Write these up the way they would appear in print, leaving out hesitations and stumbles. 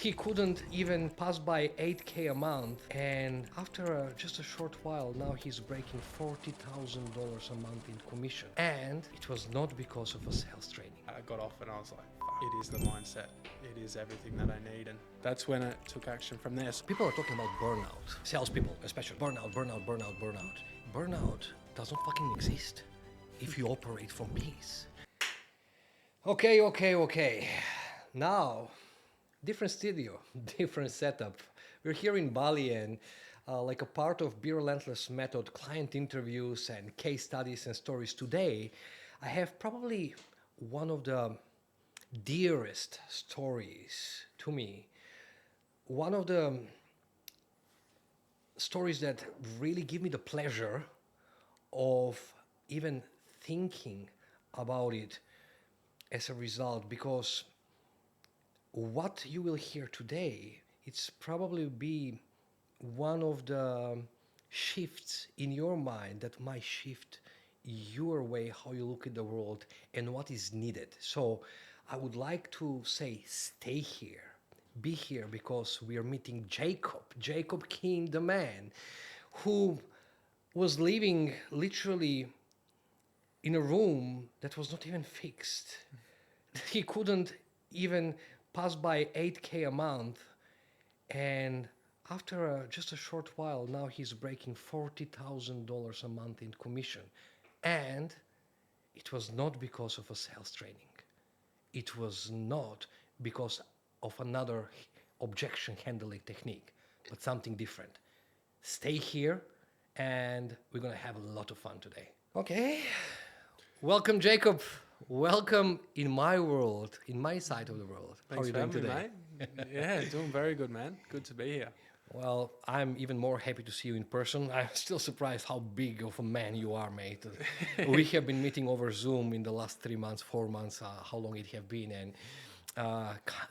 He couldn't even pass by 8K a month, and after just a short while, now he's breaking $40,000 a month in commission. And it was not because of a sales training. I got off and I was like, fuck, it is the mindset. It is everything that I need. And that's when it took action from there. So People are talking about burnout. Salespeople, especially. Burnout, burnout, burnout, burnout. Burnout doesn't fucking exist if you operate from peace. Okay. Now, different studio, different setup. We're here in Bali and like a part of Be Relentless method, client interviews and case studies and stories. Today, I have probably one of the dearest stories to me. One of the stories that really give me the pleasure of even thinking about it as a result, because what you will hear today, it's probably be one of the shifts in your mind that might shift your way how you look at the world and what is needed. So I would like to say stay here, be here, because we are meeting Jakob King, the man who was living literally in a room that was not even fixed. He couldn't even pass by 8K a month, and after just a short while, now he's breaking $40,000 a month in commission. And it was not because of a sales training. It was not because of another objection handling technique, but something different. Stay here, and we're gonna have a lot of fun today. Okay, welcome, Jakob. Welcome in my world, in my side of the world. How are thanks you for doing having today? me, mate. Yeah, doing very good, man. Good to be here. Well, I'm even more happy to see you in person. I'm still surprised how big of a man you are, mate. We have been meeting over Zoom in the last 3 months, 4 months, how long it have been, and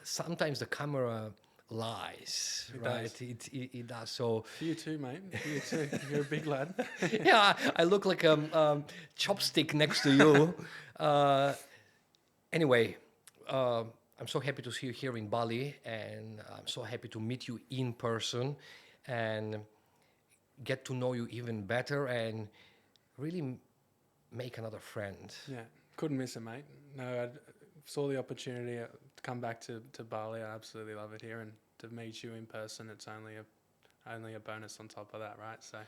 sometimes the camera lies, It right? does. It does. So You too, mate. You too. You're a big lad. yeah, I look like a chopstick next to you. Anyway, I'm so happy to see you here in Bali, and I'm so happy to meet you in person and get to know you even better and really make another friend. Yeah, couldn't miss it, mate. No, I saw the opportunity to come back to Bali. I absolutely love it here, and to meet you in person, it's only a bonus on top of that, right? So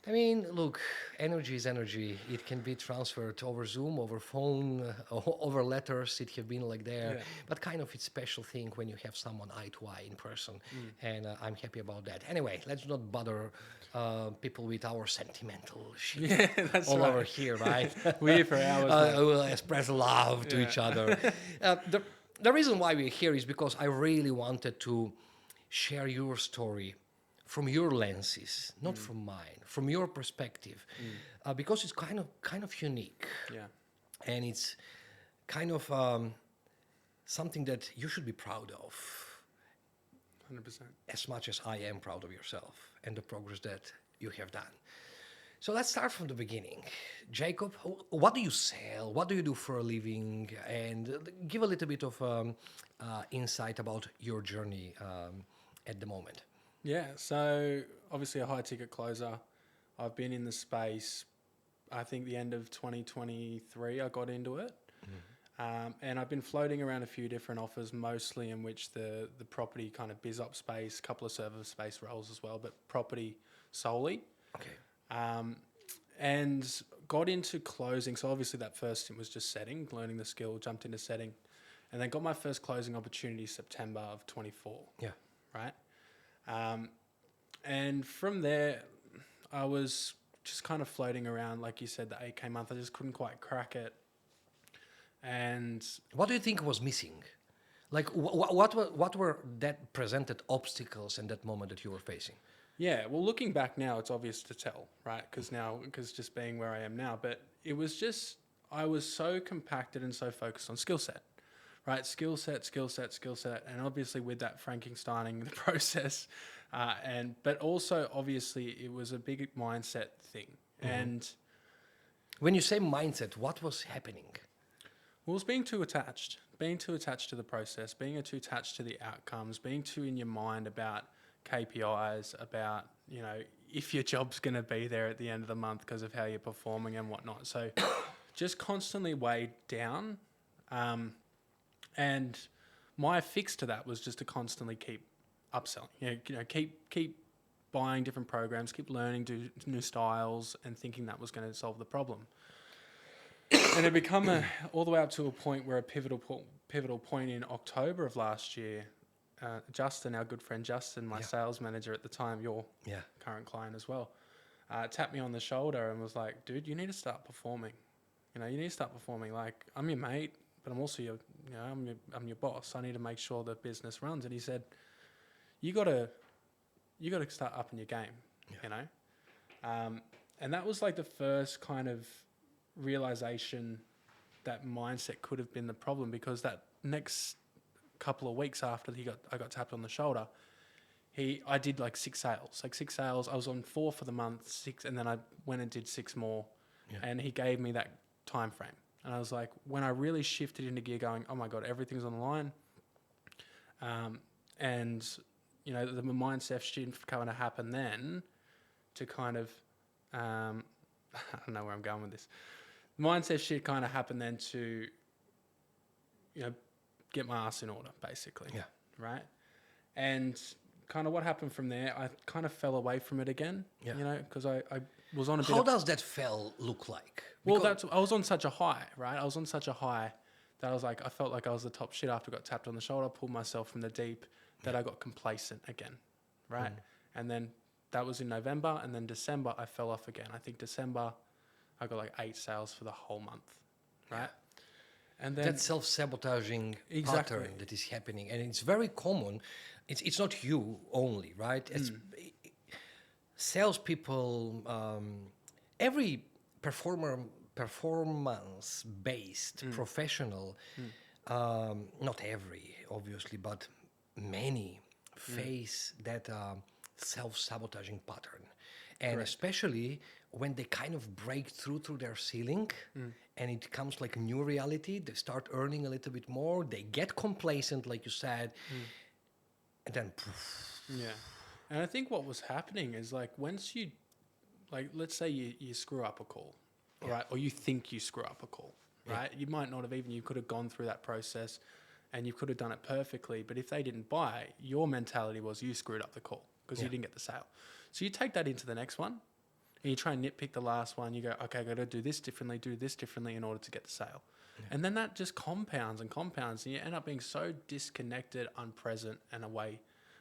I mean, look, energy is energy. It can be transferred over Zoom, over phone, over letters. It have been like there, yeah. but kind of it's special thing when you have someone eye to eye in person, Mm. and I'm happy about that. Anyway, let's not bother people with our sentimental shit Yeah, that's all right. over here, right? We're here for hours, mate. We'll express love to each Yeah. other. The reason why we're here is because I really wanted to share your story from your lenses, not from mine, from your perspective, because it's kind of unique, Yeah, and it's kind of something that you should be proud of, 100%. as much as I am proud of yourself and the progress that you have done. So let's start from the beginning. Jakob, what do you sell? What do you do for a living? And give a little bit of insight about your journey at the moment. Yeah, so obviously a high ticket closer. I've been in the space, I think the end of 2023, I got into it. And I've been floating around a few different offers, mostly in which the property kind of biz op space, couple of server space roles as well, but property solely. Okay. And got into closing. So obviously that first stint was just setting, learning the skill, jumped into setting. And then got my first closing opportunity September of 24, Yeah. right? And from there, I was just kind of floating around, like you said, the 8K month. I just couldn't quite crack it. And What do you think was missing? Like, what were that presented obstacles in that moment that you were facing? yeah, well, looking back now, it's obvious to tell, right? Because just being where I am now, but it was just, I was so compacted and so focused on skill set, right? Skill set. And obviously with that Frankensteining the process, but also obviously it was a big mindset thing. And When you say mindset, what was happening? I was being too attached being too attached to the process, being too attached to the outcomes, being too in your mind about KPIs, about, you know, if your job's going to be there at the end of the month because of how you're performing and whatnot. So just constantly weighed down. And my fix to that was just to constantly keep upselling, keep buying different programs, keep learning new styles and thinking that was going to solve the problem. And it become all the way up to a point where a pivotal point in October of last year, Justin, our good friend Justin, my sales manager at the time, your current client as well, tapped me on the shoulder and was like, dude, you need to start performing. You know, you need to start performing. Like, I'm your mate, but I'm also I'm your boss. I need to make sure the business runs. And he said, you got to start upping your game, you know? And that was like the first kind of realization that mindset could have been the problem, because that next couple of weeks after I got tapped on the shoulder, I did like six sales. I was on 4 for the month, 6, and then I went and did 6 more. Yeah. And he gave me that time frame. And I was like, when I really shifted into gear going, oh my God, everything's on the line. And, you know, the mindset shift kind of happened then to kind of, I don't know where I'm going with this. Mindset shift kind of happened then to, you know, get my ass in order, basically. Yeah. Right. And kind of what happened from there, I kind of fell away from it again, you know, because I was on a bit How does that fell look like? Well, I was on such a high, right? I was on such a high that I felt like I was the top shit after I got tapped on the shoulder, pulled myself from the deep, that I got complacent again, right? And then that was in November, and then December I fell off again. I think December I got like 8 sales for the whole month, right? And then that self-sabotaging pattern that is happening, and it's very common. It's not you only, right? It's salespeople, every performance-based professional, not every, obviously, but many face that self-sabotaging pattern. And especially when they kind of break through their ceiling and it comes like a new reality, they start earning a little bit more, they get complacent, like you said, and then poof. Yeah. And I think what was happening is like once you, like let's say you screw up a call, right? Or you think you screw up a call, right? You might not have you could have gone through that process and you could have done it perfectly, but if they didn't buy, your mentality was you screwed up the call because you didn't get the sale. So you take that into the next one and you try and nitpick the last one. You go, okay, I got to do this differently in order to get the sale. Yeah. And then that just compounds and compounds and you end up being so disconnected, unpresent and away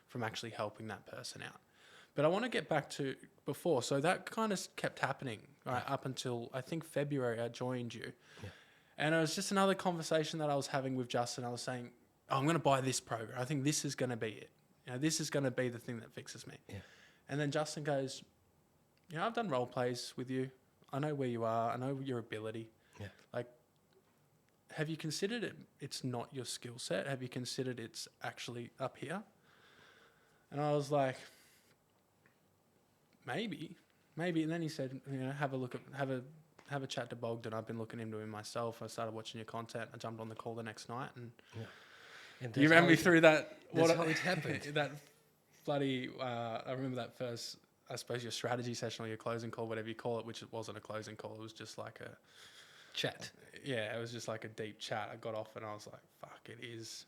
from actually helping that person out. But I want to get back to before. So that kind of kept happening right up until I think February I joined you. Yeah. And it was just another conversation that I was having with Justin. I was saying, oh, I'm going to buy this program. I think this is going to be it. You know, this is going to be the thing that fixes me. Yeah. And then Justin goes, you know, I've done role plays with you. I know where you are. I know your ability. Yeah. Like, have you considered it's not your skill set? Have you considered it's actually up here? And I was like, maybe. And then he said, you know, have a chat to Bogdan. I've been looking into him myself. I started watching your content. I jumped on the call the next night, and you ran me through that. That's how it happened. That bloody. I remember that first. I suppose your strategy session or your closing call, whatever you call it, which it wasn't a closing call. It was just like a chat. Yeah, it was just like a deep chat. I got off and I was like, "Fuck! It is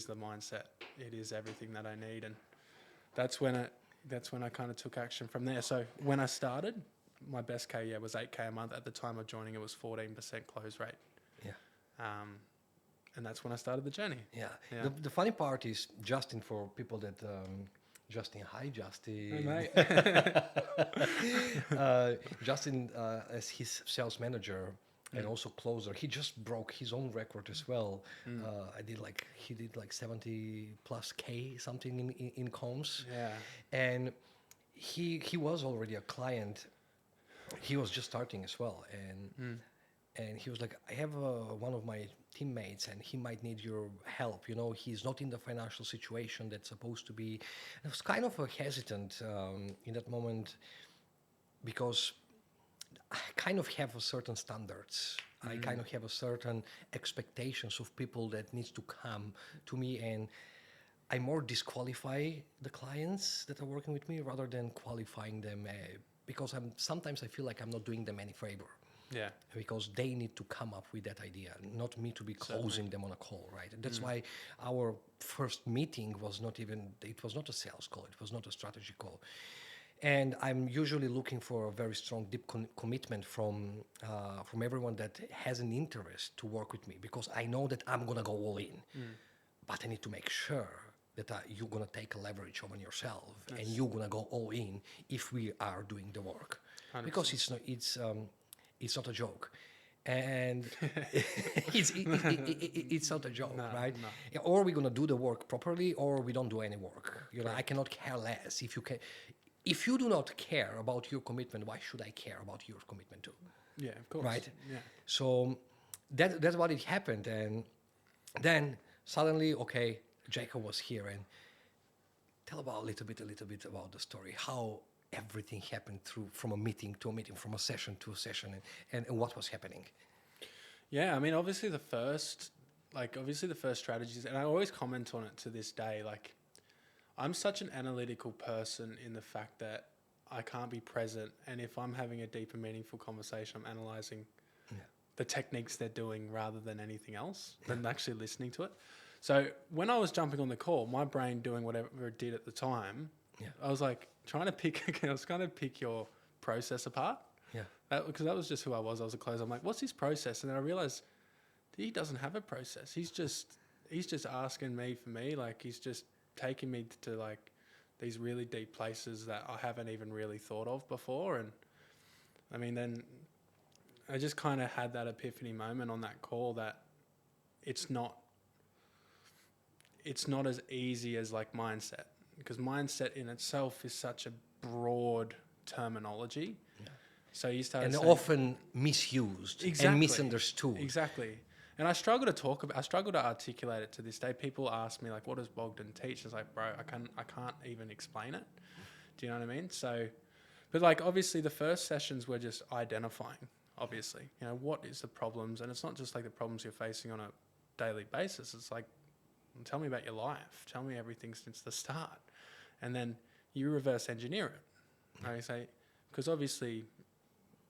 the mindset. It is everything that I need." And that's when I kind of took action from there. So when I started, my best K was 8K a month. At the time of joining, it was 14% close rate. Yeah. And that's when I started the journey. Yeah. The funny part is, Justin, for people that Justin, hi Justin. Hey, mate. Justin, as his sales manager and also closer, he just broke his own record as well. He did like 70 plus K something in comms. Yeah. And he was already a client. He was just starting as well, and he was like, I have one of my teammates and he might need your help. You know, he's not in the financial situation that's supposed to be. I was kind of hesitant in that moment because I kind of have a certain standards. I kind of have a certain expectations of people that needs to come to me, and I more disqualify the clients that are working with me rather than qualifying them, because sometimes I feel like I'm not doing them any favor, Yeah. because they need to come up with that idea, not me to be Certainly. closing them on a call, right? That's why our first meeting was not even, it was not a sales call, it was not a strategy call. And I'm usually looking for a very strong, deep commitment from everyone that has an interest to work with me, because I know that I'm gonna go all in, but I need to make sure that you're gonna take a leverage on yourself, and you're gonna go all in if we are doing the work, 100%. because it's not a joke, and it's not a joke, No, right? no. Yeah, or we're gonna do the work properly, or we don't do any work. You know, I cannot care less if you can. If you do not care about your commitment, why should I care about your commitment too? Yeah, of course. Right? Yeah. So that's what it happened, and then suddenly, okay, Jacob was here, and tell about a little bit about the story, how everything happened through from a meeting to a meeting, from a session to a session, and what was happening. Yeah, I mean, obviously the first strategies, and I always comment on it to this day, like, I'm such an analytical person in the fact that I can't be present, and if I'm having a deep and meaningful conversation, I'm analyzing the techniques they're doing rather than anything else, than actually listening to it. So when I was jumping on the call, my brain doing whatever it did at the time, I was like trying to pick, I was trying to pick your process apart. Yeah. Because that was just who I was. I was a closer. I'm like, what's his process? And then I realized he doesn't have a process. He's just asking me for me. Like, he's just taking me to like these really deep places that I haven't even really thought of before. And I mean, then I just kind of had that epiphany moment on that call that it's not as easy as like mindset, because mindset in itself is such a broad terminology. So you start And often misused and misunderstood. Exactly. And I struggle to articulate it to this day. People ask me like, what does Bogdan teach? It's like, bro, I can't even explain it. Do you know what I mean? So, but like, obviously the first sessions were just identifying, obviously, you know, what is the problems? And it's not just like the problems you're facing on a daily basis. It's like, tell me about your life. Tell me everything since the start. And then you reverse engineer it. I say, because obviously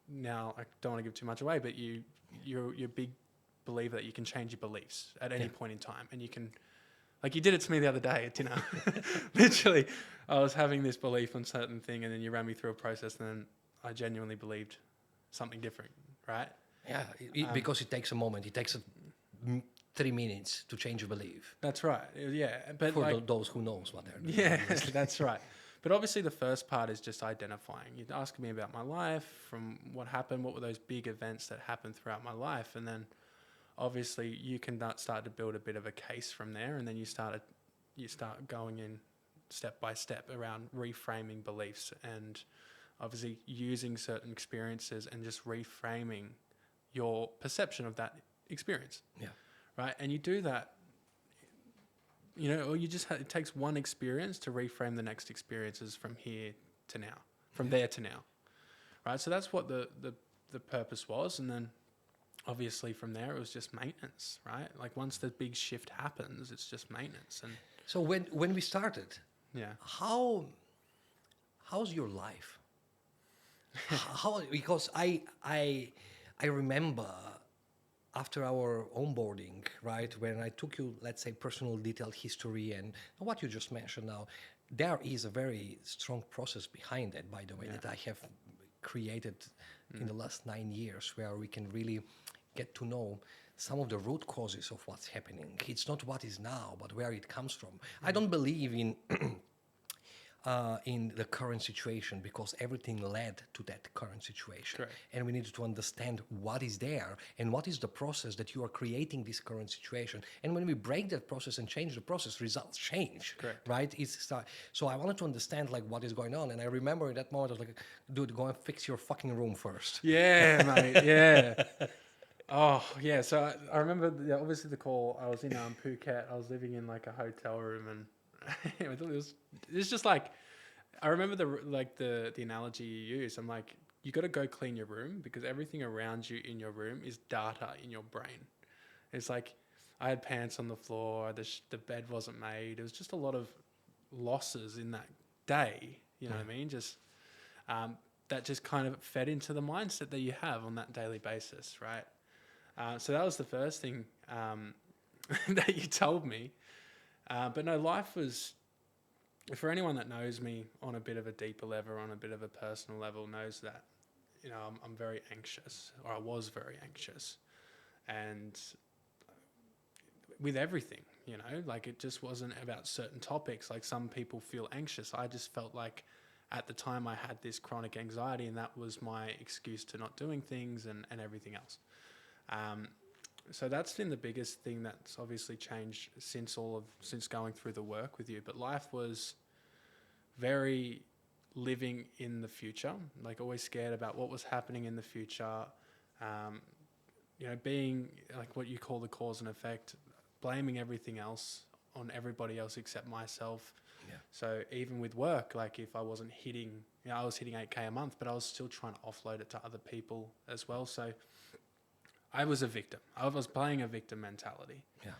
now I don't want to give too much away, but you're a big believer that you can change your beliefs at any point in time, and you can, like you did it to me the other day at dinner. Literally, I was having this belief on certain thing, and then you ran me through a process, and then I genuinely believed something different, right? Yeah, because it takes a moment. It takes 3 minutes to change your belief. That's right. Yeah, but For like, those who knows what they're doing. yeah, that's right. But obviously the first part is just identifying. You're asking me about my life, from what happened, what were those big events that happened throughout my life, and then obviously you can start to build a bit of a case from there, and then you start going in step by step around reframing beliefs, and obviously using certain experiences and just reframing your perception of that experience. Yeah. Right? And you do that, you know, or you just it takes one experience to reframe the next experiences from here to now, from there to now. Right? So that's what the purpose was, and then obviously from there it was just maintenance, right? Like once the big shift happens, it's just maintenance. And So when we started, yeah, how's your life? Because I remember after our onboarding, right, when I took you, let's say, personal detailed history and what you just mentioned now, there is a very strong process behind it, by the way, that I have created in the last 9 years, where we can really get to know some of the root causes of what's happening. It's not what is now, but where it comes from. I don't believe in the current situation, because everything led to that current situation. Correct. And we need to understand what is there and what is the process that you are creating this current situation. And when we break that process and change the process, results change. Correct. Right? So I wanted to understand like what is going on. And I remember in that moment, I was like, dude, go and fix your fucking room first. yeah, mate, yeah. Oh yeah. So I remember obviously the call. I was in Phuket. I was living in like a hotel room, and it was just like, I remember the analogy you used. I'm like, you got to go clean your room, because everything around you in your room is data in your brain. It's like I had pants on the floor, the bed wasn't made. It was just a lot of losses in that day. You know what I mean? Just that just kind of fed into the mindset that you have on that daily basis, right? So that was the first thing that you told me. But no, life was, for anyone that knows me on a bit of a deeper level, on a bit of a personal level, knows that, you know, I'm very anxious, or I was very anxious. And with everything, you know, like it just wasn't about certain topics. Like some people feel anxious. I just felt like at the time I had this chronic anxiety, and that was my excuse to not doing things and everything else. So that's been the biggest thing that's obviously changed since going through the work with you. But life was very living in the future, like always scared about what was happening in the future. You know, being like what you call the cause and effect, blaming everything else on everybody else except myself. Yeah. So even with work, like if I wasn't hitting, you know, I was hitting 8K a month, but I was still trying to offload it to other people as well. So I was a victim. I was playing a victim mentality. Yeah.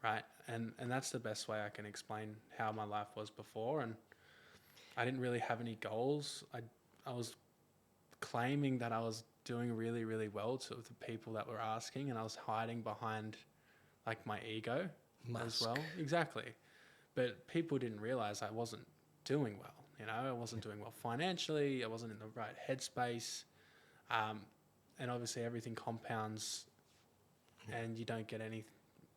Right. And that's the best way I can explain how my life was before. And I didn't really have any goals. I was claiming that I was doing really, really well to the people that were asking, and I was hiding behind like my ego as well. Exactly. But people didn't realize I wasn't doing well. You know, I wasn't doing well financially. I wasn't in the right headspace. And obviously everything compounds and you don't get any.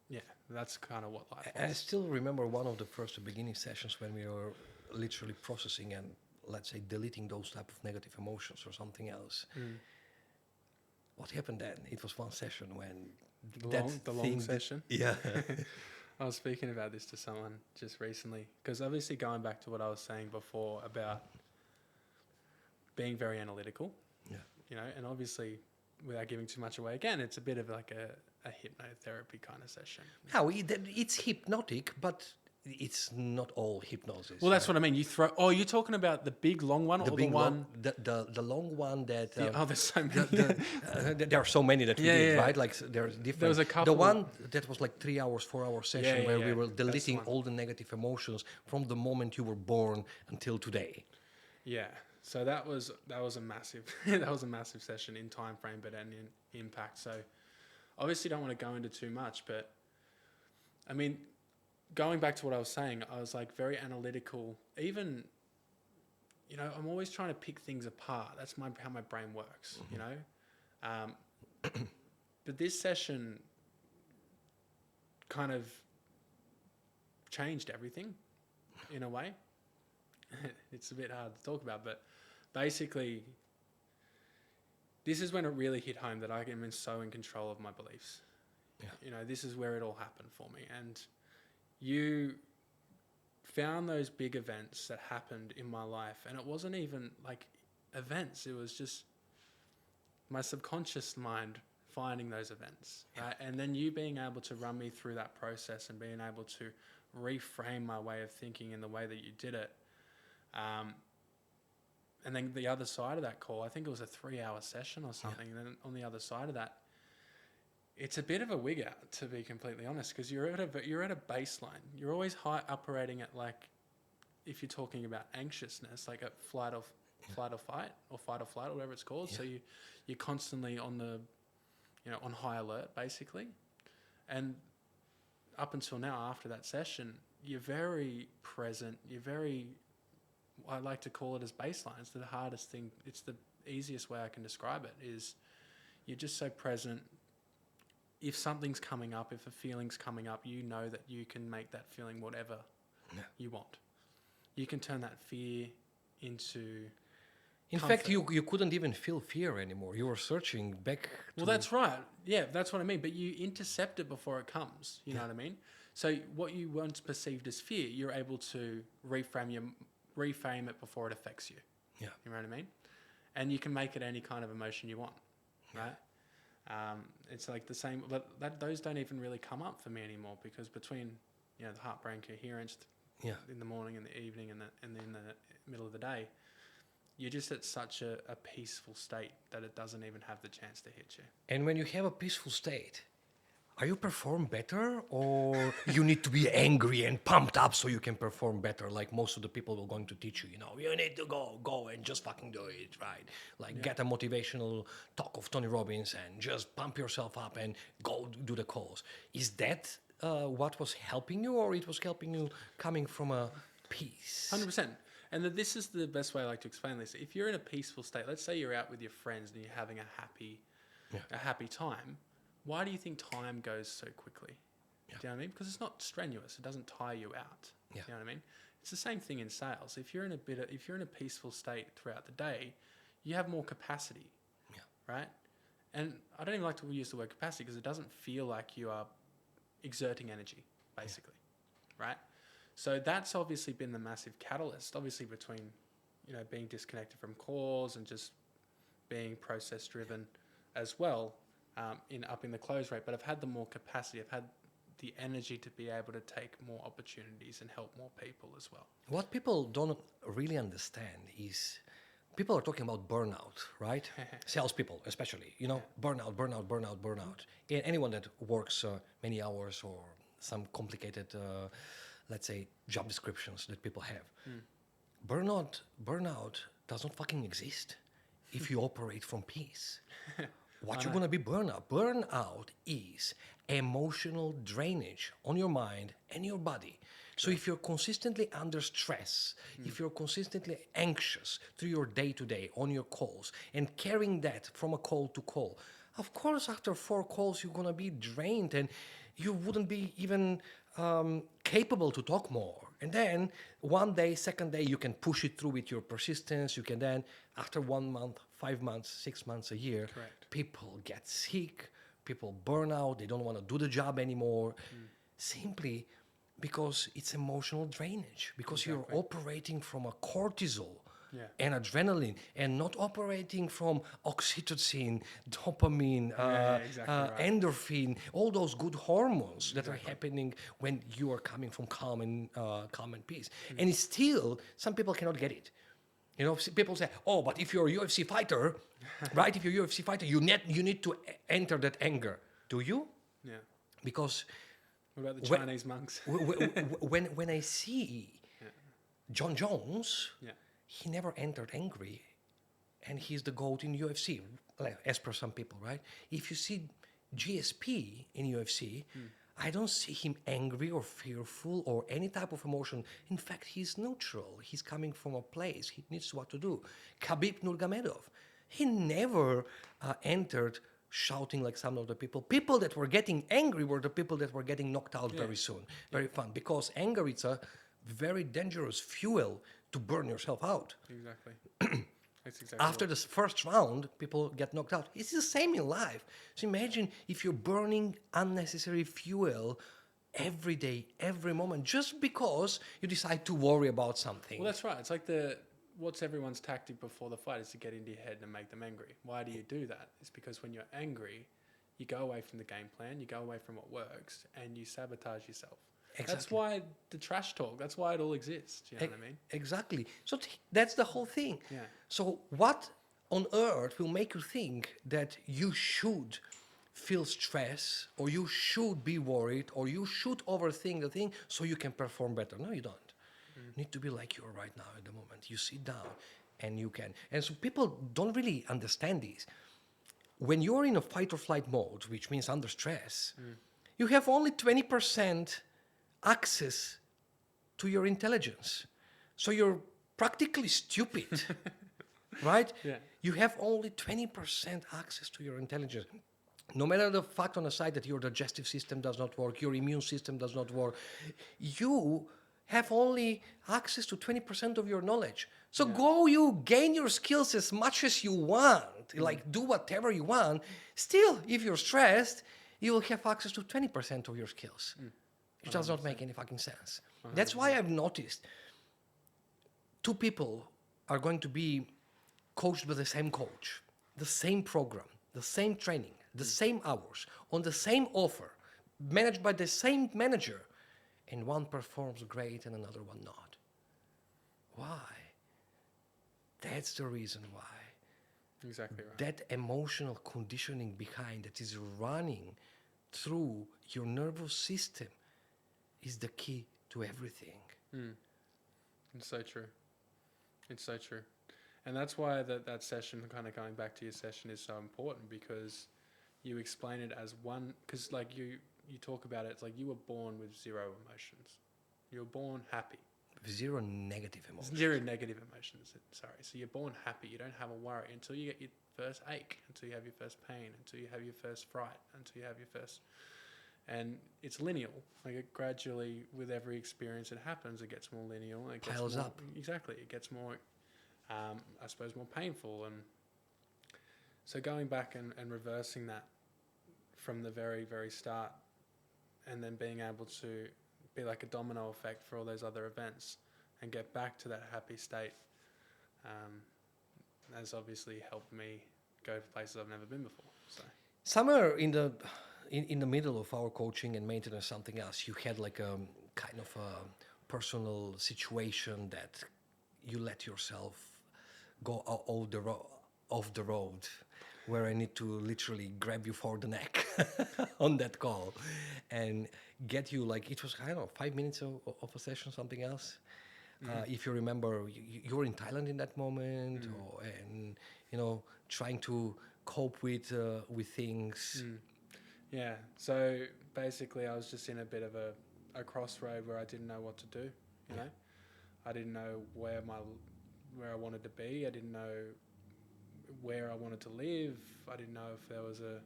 Yeah, that's kind of what life was. I still remember one of the first beginning sessions when we were literally processing and, let's say, deleting those type of negative emotions or something else. What happened then? It was one session when The long session. Yeah. I was speaking about this to someone just recently, because obviously going back to what I was saying before about being very analytical, you know, and obviously without giving too much away, again, it's a bit of like a hypnotherapy kind of session. No, it's hypnotic, but it's not all hypnosis. Well, that's what I mean. You're talking about the big long one, or the one? The long one that. There's so many. There are so many that we did, yeah. right? Like there's different. There was a couple. The one that was like 3 hours, 4 hour session where we were deleting That's the one. all the negative emotions from the moment you were born until today. Yeah. So that was a massive that was a massive session in time frame, but and in impact. So obviously don't want to go into too much, but I mean, going back to what I was saying, I was like very analytical. Even, you know, I'm always trying to pick things apart. That's how my brain works, you know. But this session kind of changed everything in a way. It's a bit hard to talk about, but basically, this is when it really hit home that I am so in control of my beliefs. Yeah. You know, this is where it all happened for me. And you found those big events that happened in my life, and it wasn't even like events. It was just my subconscious mind finding those events, right? And then you being able to run me through that process and being able to reframe my way of thinking in the way that you did it. And then the other side of that call, I think it was a 3-hour session or something. Yeah. And then on the other side of that, it's a bit of a wig out, to be completely honest, because you're at a baseline. You're always operating at, like, if you're talking about anxiousness, like a flight or fight, or flight, or whatever it's called. Yeah. So you're constantly on the, you know, on high alert basically. And up until now, after that session, you're very present. I like to call it as baseline. It's the hardest thing. It's the easiest way I can describe it, is you're just so present. If something's coming up, if a feeling's coming up, you know that you can make that feeling whatever you want. You can turn that fear into In comfort. fact, you couldn't even feel fear anymore. You were searching back to... Well, that's right. Yeah, that's what I mean. But you intercept it before it comes. You know what I mean? So what you once perceived as fear, you're able to reframe it before it affects you. Yeah. You know what I mean? And you can make it any kind of emotion you want, right? It's like the same, but those don't even really come up for me anymore, because between, you know, the heart-brain coherence in the morning and the evening and in the middle of the day, you're just at such a peaceful state that it doesn't even have the chance to hit you. And when you have a peaceful state, are you perform better, or you need to be angry and pumped up so you can perform better? Like most of the people are going to teach you, you need to go and just fucking do it, right? Like get a motivational talk of Tony Robbins and just pump yourself up and go do the calls. Is that what was helping you, or it was helping you coming from a peace? 100%. And this is the best way I like to explain this. If you're in a peaceful state, let's say you're out with your friends and you're having a happy time, why do you think time goes so quickly? Yeah. Do you know what I mean? Because it's not strenuous. It doesn't tire you out. Yeah. Do you know what I mean? It's the same thing in sales. If you're in a peaceful state throughout the day, you have more capacity. Yeah. Right? And I don't even like to use the word capacity because it doesn't feel like you are exerting energy, basically. Right? So that's obviously been the massive catalyst, obviously between, being disconnected from calls and just being process driven as well, in upping the close rate. But I've had the more capacity. I've had the energy to be able to take more opportunities and help more people as well. What people don't really understand is people are talking about burnout, right? Salespeople, especially, burnout. And anyone that works many hours or some complicated, let's say, job descriptions that people have. Burnout does not fucking exist if you operate from peace. What you're going to be burnout? Burnout is emotional drainage on your mind and your body. So if you're consistently under stress, if you're consistently anxious through your day-to-day on your calls and carrying that from a call to call, of course, after 4 calls, you're going to be drained and you wouldn't be even capable to talk more. And then one day, second day, you can push it through with your persistence. You can then, after 1 month, 5 months, 6 months, a year, people get sick, people burn out, they don't want to do the job anymore, simply because it's emotional drainage, because you're operating from a cortisol and adrenaline and not operating from oxytocin, dopamine, endorphin, all those good hormones that are happening when you are coming from calm and peace. And it's still, some people cannot get it. People say, oh, but if you're a UFC fighter, right? If you're a UFC fighter, you need to enter that anger. Do you? Yeah. Because what about the Chinese monks? when I see John Jones, he never entered angry, and he's the GOAT in UFC, as per some people, right? If you see GSP in UFC, I don't see him angry or fearful or any type of emotion. In fact, he's neutral. He's coming from a place. He knows what to do. Khabib Nurmagomedov, he never entered shouting like some of the people. People that were getting angry were the people that were getting knocked out very soon. Very fun. Because anger, it's a very dangerous fuel to burn yourself out. Exactly. That's exactly After the first round, people get knocked out. It's the same in life. So imagine if you're burning unnecessary fuel every day, every moment, just because you decide to worry about something. Well, that's right. It's like what's everyone's tactic before the fight is to get into your head and make them angry. Why do you do that? It's because when you're angry, you go away from the game plan, you go away from what works, and you sabotage yourself. Exactly. That's why the trash talk, that's why it all exists. You know what I mean? Exactly. So that's the whole thing. Yeah. So what on earth will make you think that you should feel stress, or you should be worried, or you should overthink the thing so you can perform better? No, you don't. You need to be like you are right now at the moment. You sit down and you can. And so people don't really understand this. When you're in a fight or flight mode, which means under stress, you have only 20% access to your intelligence. So you're practically stupid, right? Yeah. You have only 20% access to your intelligence. No matter the fact on the side that your digestive system does not work, your immune system does not work, you have only access to 20% of your knowledge. So go you gain your skills as much as you want, like do whatever you want. Still, if you're stressed, you will have access to 20% of your skills. It does not make any fucking sense. 100%. That's why I've noticed 2 people are going to be coached by the same coach, the same program, the same training, the same hours, on the same offer, managed by the same manager, and one performs great and another one not. Why? That's the reason why. Exactly right. That emotional conditioning behind that is running through your nervous system is the key to everything. It's so true. It's so true. And that's why that session, kind of going back to your session, is so important, because you explain it as one, because like you talk about it, it's like you were born with zero emotions. You were born happy. Zero negative emotions. Zero negative emotions, sorry. So you're born happy. You don't have a worry until you get your first ache, until you have your first pain, until you have your first fright, until you have your first... And it's lineal. Like it gradually, with every experience it happens, it gets more lineal. It gets Piles more, up. Exactly. It gets more, I suppose, more painful. And so going back and reversing that from the very, very start, and then being able to be like a domino effect for all those other events and get back to that happy state, has obviously helped me go to places I've never been before. So Somewhere in the middle of our coaching and maintenance, something else, you had like a kind of a personal situation that you let yourself go off the road, where I need to literally grab you for the neck on that call and get you, like, it was, I don't know, 5 minutes of a session, something else. If you remember, you were in Thailand in that moment, and trying to cope with things. yeah, so basically I was just in a bit of a crossroad where I didn't know what to do. You know, I didn't know where I wanted to be. I didn't know where I wanted to live. I didn't know if there was a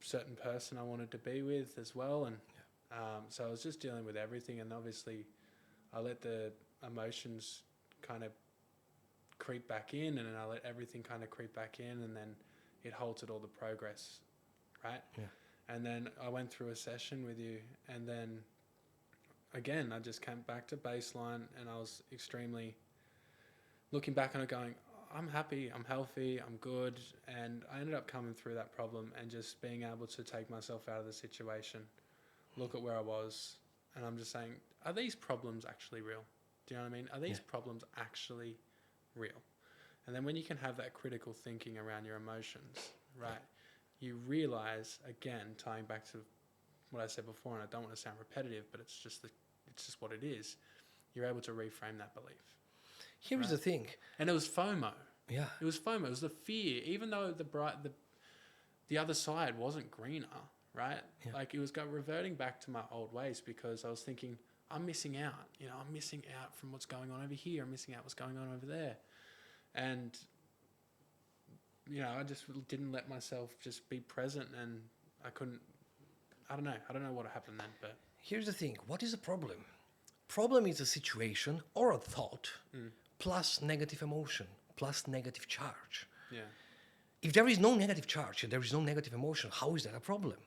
certain person I wanted to be with as well. And so I was just dealing with everything. And obviously I let the emotions kind of creep back in, and then I let everything kind of creep back in, and then it halted all the progress, right? Yeah. And then I went through a session with you, and then again I just came back to baseline, and I was extremely looking back on it going, I'm happy, I'm healthy, I'm good. And I ended up coming through that problem and just being able to take myself out of the situation, look at where I was, and I'm just saying, are these problems actually real? Do you know what I mean? Are these problems actually real? And then when you can have that critical thinking around your emotions, right, you realize, again, tying back to what I said before, and I don't want to sound repetitive, but it's just what it is. You're able to reframe that belief. Here's the thing. And it was FOMO. Yeah. It was FOMO. It was the fear. Even though the other side wasn't greener, right? Yeah. Like it was reverting back to my old ways, because I was thinking, I'm missing out. You know, I'm missing out from what's going on over here. I'm missing out what's going on over there. And, you know, I just didn't let myself just be present, and I don't know what happened then, but... Here's the thing. What is a problem? Problem is a situation or a thought plus negative emotion, plus negative charge. Yeah. If there is no negative charge and there is no negative emotion, how is that a problem?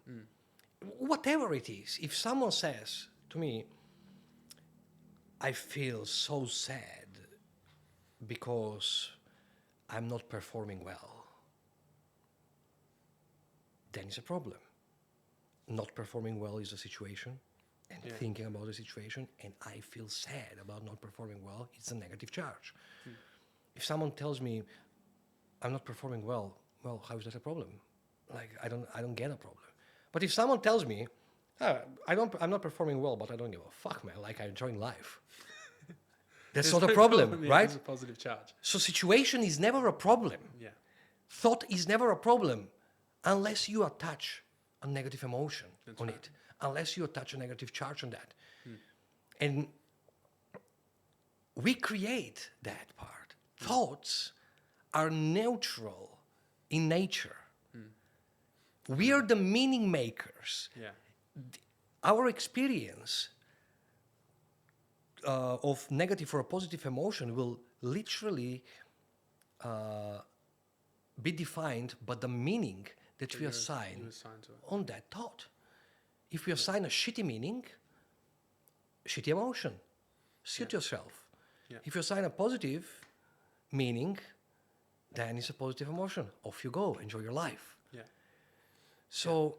Whatever it is, if someone says to me, I feel so sad because I'm not performing well, then it's a problem. Not performing well is a situation, and thinking about the situation, and I feel sad about not performing well, it's a negative charge. If someone tells me I'm not performing well, how is that a problem? Like, I don't get a problem. But if someone tells me, I'm not performing well, but I don't give a fuck, man, like, I'm enjoying life, that's not a problem, Yeah, right? it's a positive charge. So situation is never a problem. Yeah. Thought is never a problem unless you attach a negative emotion on it, unless you attach a negative charge on that. And we create that part. Thoughts are neutral in nature. We are the meaning makers. Yeah. Our experience of negative or a positive emotion will literally be defined by the meaning that we assign You assign to it. on that thought. If we assign a shitty meaning, shitty emotion, suit yourself. Yeah. If you assign a positive meaning, then it's a positive emotion. Off you go, enjoy your life. Yeah. So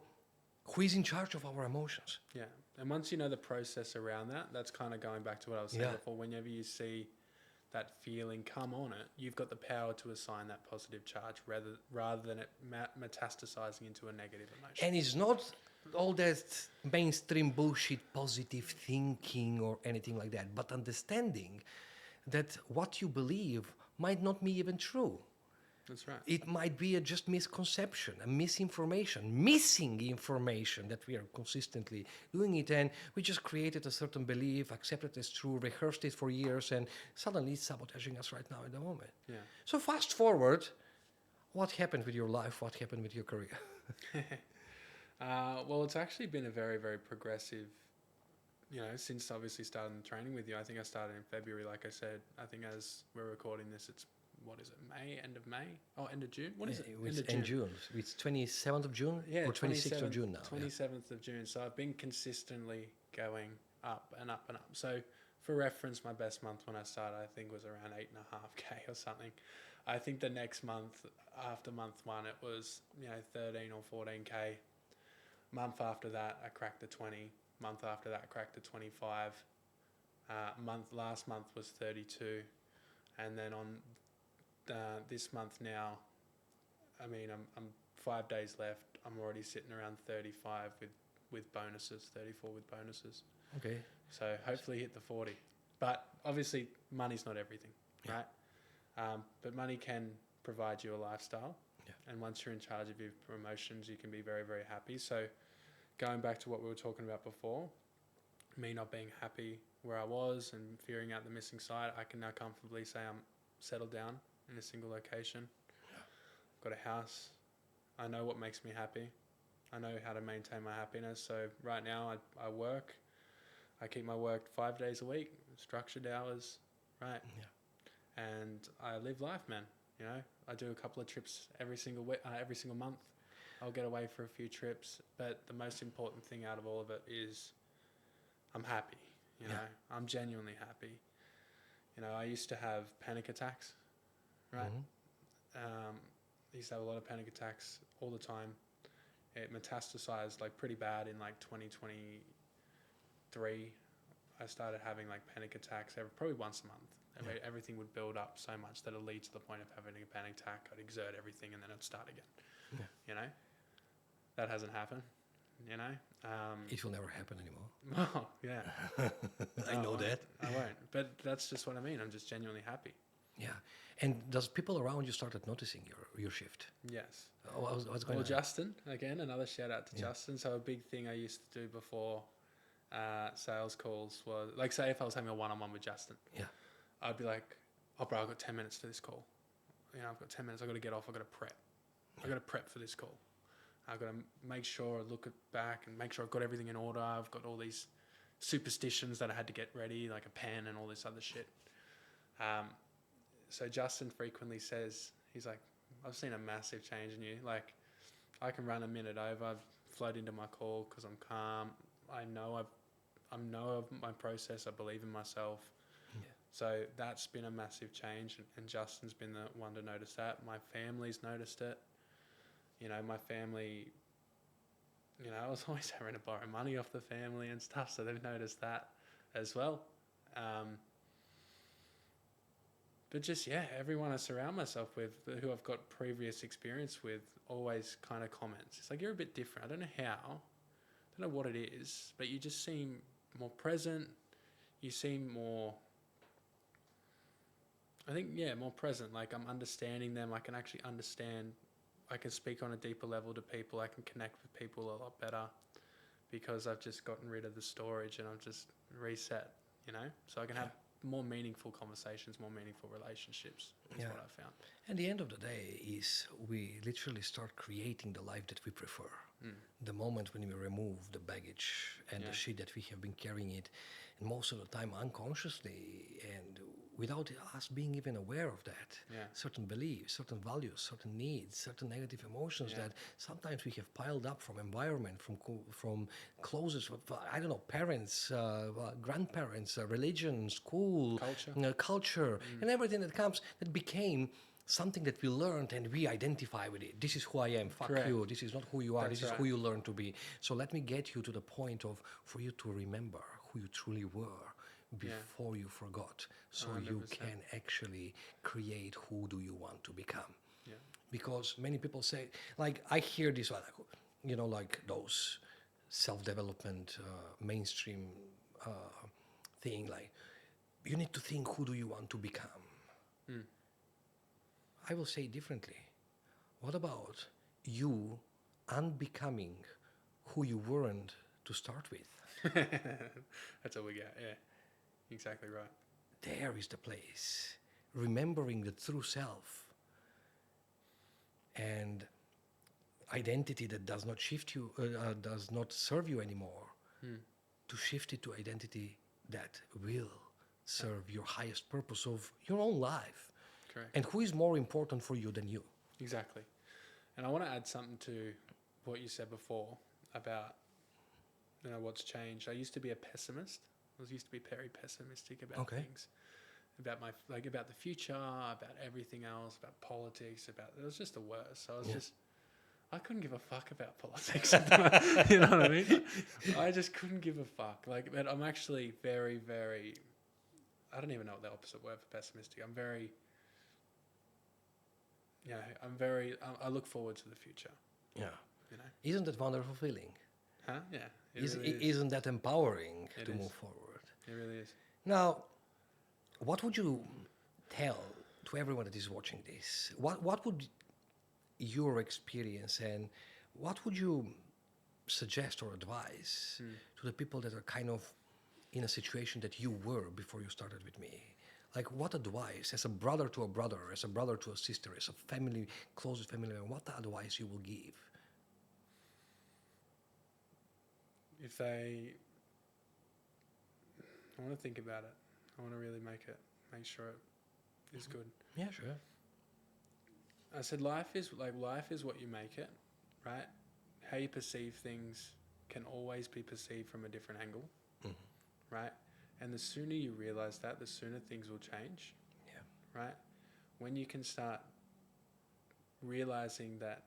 who is in charge of our emotions? Yeah. And once you know the process around that, that's kind of going back to what I was saying before. Whenever you see that feeling come on it, you've got the power to assign that positive charge rather than it metastasizing into a negative emotion. And it's not all that mainstream bullshit positive thinking or anything like that, but understanding that what you believe might not be even true. That's right. It might be a just misconception, a misinformation, missing information that we are consistently doing it, and we just created a certain belief, accepted it as true, rehearsed it for years, and suddenly it's sabotaging us right now at the moment. Yeah. So fast forward, what happened with your life? What happened with your career? Well, it's actually been a very, very progressive, since obviously starting training with you. I think I started in February, like I said. I think as we're recording this, it's, what is it, May? End of May? Oh, end of June? What is it? End of June. It's 27th of June or 26th of June now. 27th of June. So I've been consistently going up and up and up. So for reference, my best month when I started, I think was around 8.5K or something. I think the next month, after month one, it was, 13 or 14K. Month after that, I cracked the 20. Month after that, I cracked the 25. Last month was 32. And then on this month now, I mean, I'm 5 days left. I'm already sitting around 35 with bonuses, 34 with bonuses. Okay. So hopefully hit the 40. But obviously, money's not everything, right? But money can provide you a lifestyle. Yeah. And once you're in charge of your promotions, you can be very, very happy. So going back to what we were talking about before, me not being happy where I was and figuring out the missing side, I can now comfortably say I'm settled down in a single location. Yeah. Got a house. I know what makes me happy. I know how to maintain my happiness. So right now I work. I keep my work 5 days a week, structured hours, right? Yeah. And I live life, man. I do a couple of trips every single month. I'll get away for a few trips, but the most important thing out of all of it is I'm happy. I'm genuinely happy. I used to have panic attacks, right? Mm-hmm. I used to have a lot of panic attacks all the time. It metastasized like pretty bad in like 2023. I started having like panic attacks probably once a month. Yeah. Everything would build up so much that it'd lead to the point of having a panic attack. I'd exert everything and then it'd start again. Yeah. That hasn't happened. It will never happen anymore. Oh, yeah. I know that. I won't. But that's just what I mean. I'm just genuinely happy. Yeah. And does people around you started noticing your shift? Yes. What's going on? Justin, again, another shout out to Justin. So a big thing I used to do before sales calls was, like, say if I was having a one-on-one with Justin, I'd be like, oh, bro, I've got 10 minutes to this call. I've got 10 minutes. I've got to get off. I've got to prep. I've got to prep for this call. I've got to make sure I look back and make sure I've got everything in order. I've got all these superstitions that I had to get ready, like a pen and all this other shit. So Justin frequently says, he's like, I've seen a massive change in you. Like, I can run a minute over. I've flowed into my call because I'm calm. I know of my process. I believe in myself. Yeah. So that's been a massive change, and Justin's been the one to notice that. My family's noticed it. My family, I was always having to borrow money off the family and stuff, so they've noticed that as well. But just, everyone I surround myself with who I've got previous experience with always kind of comments. It's like, you're a bit different. I don't know how. I don't know what it is, but you just seem more present. You seem more, I think, more present. Like, I'm understanding them. I can actually understand. I can speak on a deeper level to people. I can connect with people a lot better because I've just gotten rid of the storage and I've just reset, So I can have more meaningful conversations, more meaningful relationships is what I've found. And the end of the day is we literally start creating the life that we prefer. The moment when we remove the baggage and the shit that we have been carrying it, and most of the time unconsciously and without us being even aware of that, certain beliefs, certain values, certain needs, certain negative emotions that sometimes we have piled up from environment, from closest, I don't know, parents, grandparents, religion, school, culture, and everything that comes, that became something that we learned and we identify with it. This is who I am. Fuck you. This is not who you are. This is who you learn to be. So let me get you to the point of, for you to remember who you truly were before you forgot, so you 100%. can actually create who do you want to become. Yeah. Because many people say, like, I hear this, like, like those self-development mainstream uh, thing, like, you need to think who do you want to become. Mm. I will say differently. What about you unbecoming who you weren't to start with? That's all we got. Yeah. Exactly right. There is the place. Remembering the true self and identity that does not shift you, does not serve you anymore, Mm. to shift it to identity that will serve your highest purpose of your own life. Correct. And who is more important for you than you? Exactly. And I want to add something to what you said before about what's changed. I used to be a pessimist. I used to be very pessimistic about things, about about the future, about everything else, about politics, it was just the worst. So I couldn't give a fuck about politics. You know what I mean? I just couldn't give a fuck. But I'm actually very, very, I don't even know what the opposite word for pessimistic. I look forward to the future. Yeah. You know? Isn't that wonderful feeling? Huh? Yeah. It really is. Isn't that empowering It to is. move forward? It really is. Now, what would you tell to everyone that is watching this? What would your experience, and what would you suggest or advise to the people that are kind of in a situation that you were before you started with me? Like, what advice, as a brother to a brother, as a brother to a sister, as a family, closest family member, what advice you will give? If I want to think about it, I want to really make sure it is good. Yeah, sure. I said life is what you make it, right? How you perceive things can always be perceived from a different angle, right? And the sooner you realize that, the sooner things will change. Yeah. Right? When you can start realizing that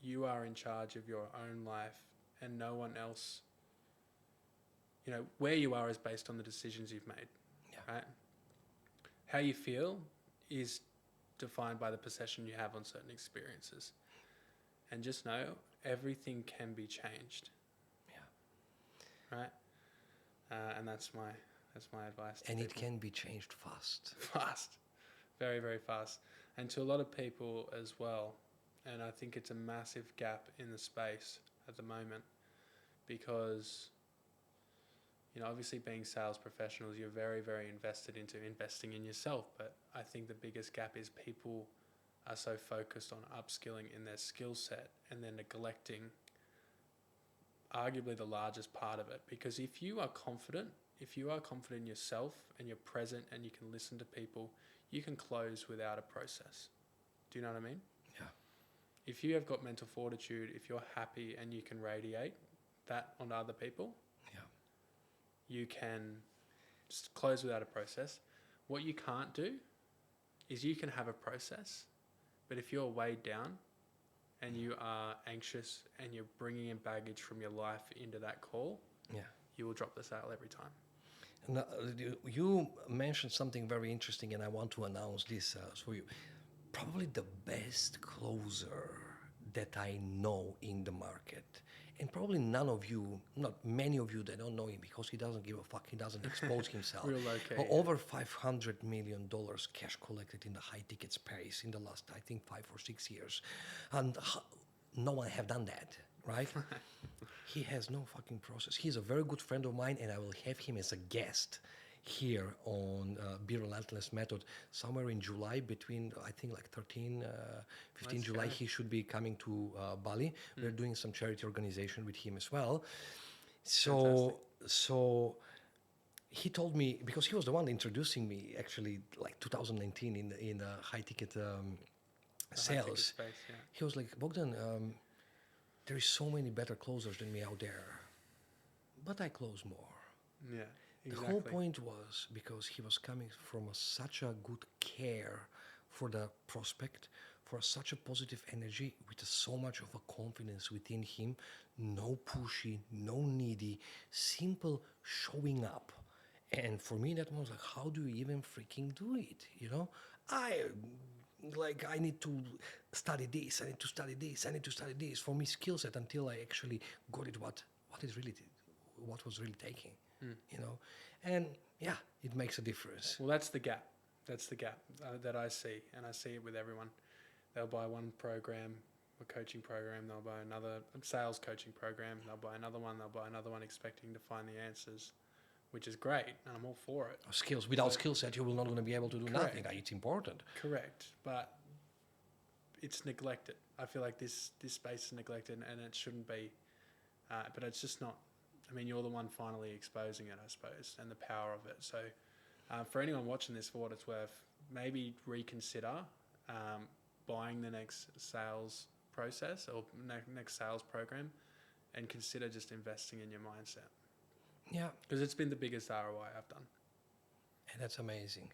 you are in charge of your own life and no one else, where you are is based on the decisions you've made. Yeah. Right? How you feel is defined by the perception you have on certain experiences. And just know everything can be changed. Yeah. Right? And that's my advice. And it can be changed fast. Fast. Very, very fast. And to a lot of people as well. And I think it's a massive gap in the space at the moment because, obviously being sales professionals, you're very, very invested into investing in yourself. But I think the biggest gap is people are so focused on upskilling in their skill set and then neglecting arguably the largest part of it. Because if you are confident in yourself and you're present and you can listen to people, you can close without a process. Do you know what I mean? Yeah. If you have got mental fortitude, if you're happy and you can radiate that onto other people, you can just close without a process. What you can't do is you can have a process, but if you're weighed down and you are anxious and you're bringing in baggage from your life into that call, you will drop the sale every time. Now, you mentioned something very interesting, and I want to announce this for you. Probably the best closer that I know in the market. And probably not many of you that don't know him because he doesn't give a fuck. He doesn't expose himself. Real low-key, Over $500 million cash collected in the high ticket space in the last, I think, 5 or 6 years. And no one have done that, right? He has no fucking process. He's a very good friend of mine, and I will have him as a guest here on Be Relentless Method somewhere in July, between I think like 15 July. He should be coming to Bali. We're doing some charity organization with him as well. So he told me, because he was the one introducing me actually like 2019 in the high ticket sales. Space, yeah. He was like, Bogdan, there is so many better closers than me out there, but I close more. Yeah. Exactly. The whole point was because he was coming from such a good care for the prospect, for such a positive energy, with so much of a confidence within him, no pushy, no needy, simple showing up And for me, that was like, how do you even freaking do it? You know, I I need to study this, I need to study this, I need to study this. For me, skill set until I actually got it. What is really what was really taking, you know, and yeah, it makes a difference. Well, that's the gap. That's the gap that I see, and I see it with everyone. They'll buy one program, a coaching program. They'll buy another sales coaching program. They'll buy another one. They'll buy another one, expecting to find the answers, which is great, and I'm all for it. Skills without skill set, you will not going to be able to do Correct. nothing. It's important. Correct, but it's neglected. I feel like this space is neglected, and it shouldn't be. But it's just not. I mean, you're the one finally exposing it, I suppose, and the power of it. So, for anyone watching this, for what it's worth, maybe reconsider buying the next sales process or next sales program, and consider just investing in your mindset. Yeah, Because it's been the biggest ROI I've done. and that's amazing.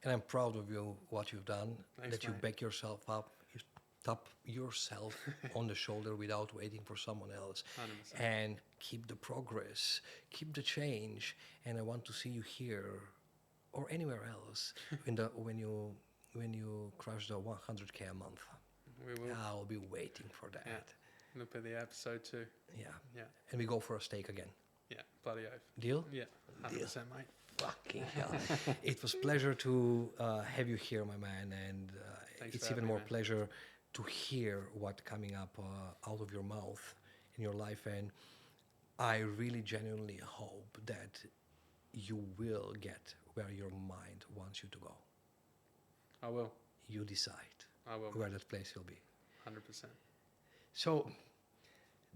And I'm proud of you, what you've done, Thanks, that you mate. back yourself up, you tap yourself on the shoulder without waiting for someone else. 100%. And keep the progress, keep the change. And I want to see you here or anywhere else when you crush the 100K a month. We will. I'll be waiting for that. Yeah. Look at the episode 2. Yeah. Yeah. And we go for a steak again. Yeah. Bloody oath. Deal? Yeah. 100%, mate. Fucking hell. It was pleasure to have you here, my man, and Thanks it's for even having me, more man. pleasure to hear what coming up out of your mouth in your life. And I really genuinely hope that you will get where your mind wants you to go. I will. You decide I will. where that place will be. 100%. So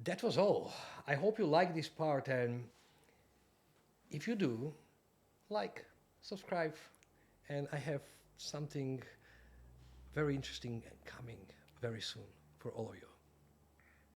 that was all. I hope you like this part, and if you do, like, subscribe, and I have something very interesting coming very soon for all of you.